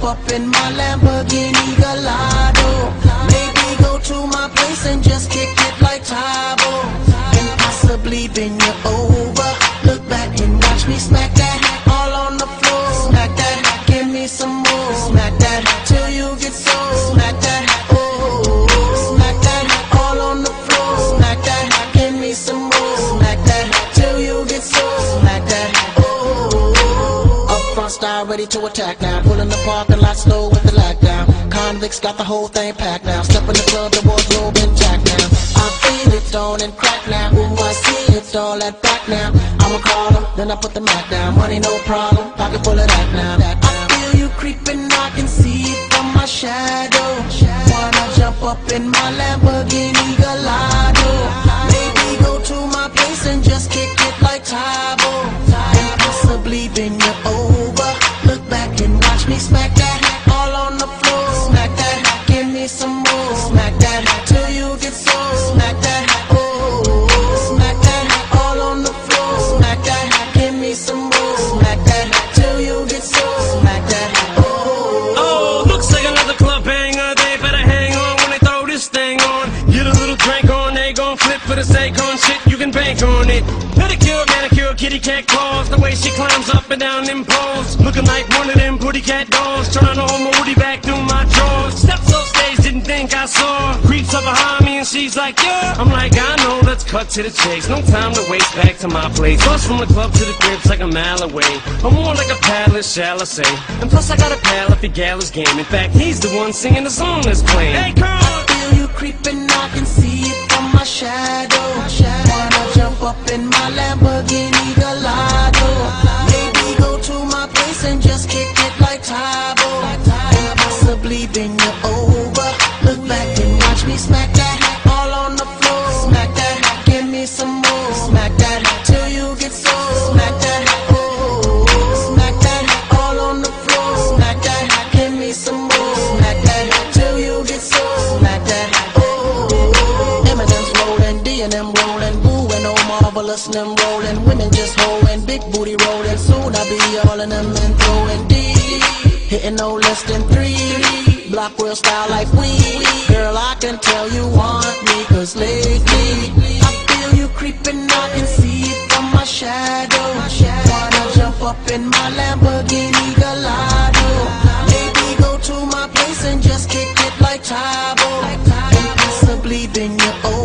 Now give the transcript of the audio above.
up in my Lamborghini Gallardo. Maybe go to my place and just kick it like Tybo, and possibly bend you over. Look back and watch me smack that all on the floor. Smack that, give me some more. Smack that till you get so. Smack that, oh, smack that all on the floor. Smack that, give me some more. Smack that till you get so. Smack that, oh. Up front style ready to attack now. Pulling the parking lot slow with the lockdown. Convicts got the whole thing packed now. Step in the club, the wardrobe intact now. I feel it on and crack now. Ooh, I see it's all that back now. I'ma call them, then I put the Mac down. Money no problem, pocket full of that now. I feel you creeping, I can see it from my shadow. Wanna jump up in my Lamborghini Gallardo. Maybe go to my place and just kick it like Tybo, and possibly bend you over. Look back and watch me smack that all on the floor. Smack that, give me some more. Smack that till you get so. Smack that, oh, smack that all on the floor. Smack that, give me some more. Smack that till you get so. Smack that, oh. Oh, looks like another club banger. They better hang on when they throw this thing on. Get a little drink on, they gon' flip for the sake on shit. You can bank on it. Pedicure, manicure, kitty cat claws. The way she climbs up and down them poles, looking like one of them pretty cat dolls. Trying to hold my woody back through my drawers. Steps off stage, didn't think I saw her. Creeps up behind me and she's like, yeah. I'm like, I know, let's cut to the chase. No time to waste, back to my place. Bus from the club to the crib's like a mile away. I'm more like a palace, shall I say. And plus I got a pal if the gal is game. In fact, he's the one singing the song that's playing. Hey, girl! I feel you creeping, I can see it from my shadow. Wanna jump up in my Lamborghini Gallardo. Maybe go to my place and just kick it like Tybo, and possibly bend you over. Look back and watch me smack that all on the floor. Smack that, give me some more. Smack that till you get so. Smack that, oh, smack that all on the floor. Smack that, give me some more. Smack that till you get so. Smack that, oh. Eminem's rolling, D&M rolling, Boo and Oh Marvelous and them rolling. Women just holding, big booty rolling. Soon I'll be all in them and throwing D. Hitting no less than 3. Block world style like we. Girl, I can tell you want me, cause lately I feel you creeping, I can see it from my shadow. Wanna jump up in my Lamborghini Gallardo. Maybe go to my place and just kick it like Tybo, and possibly bend you over.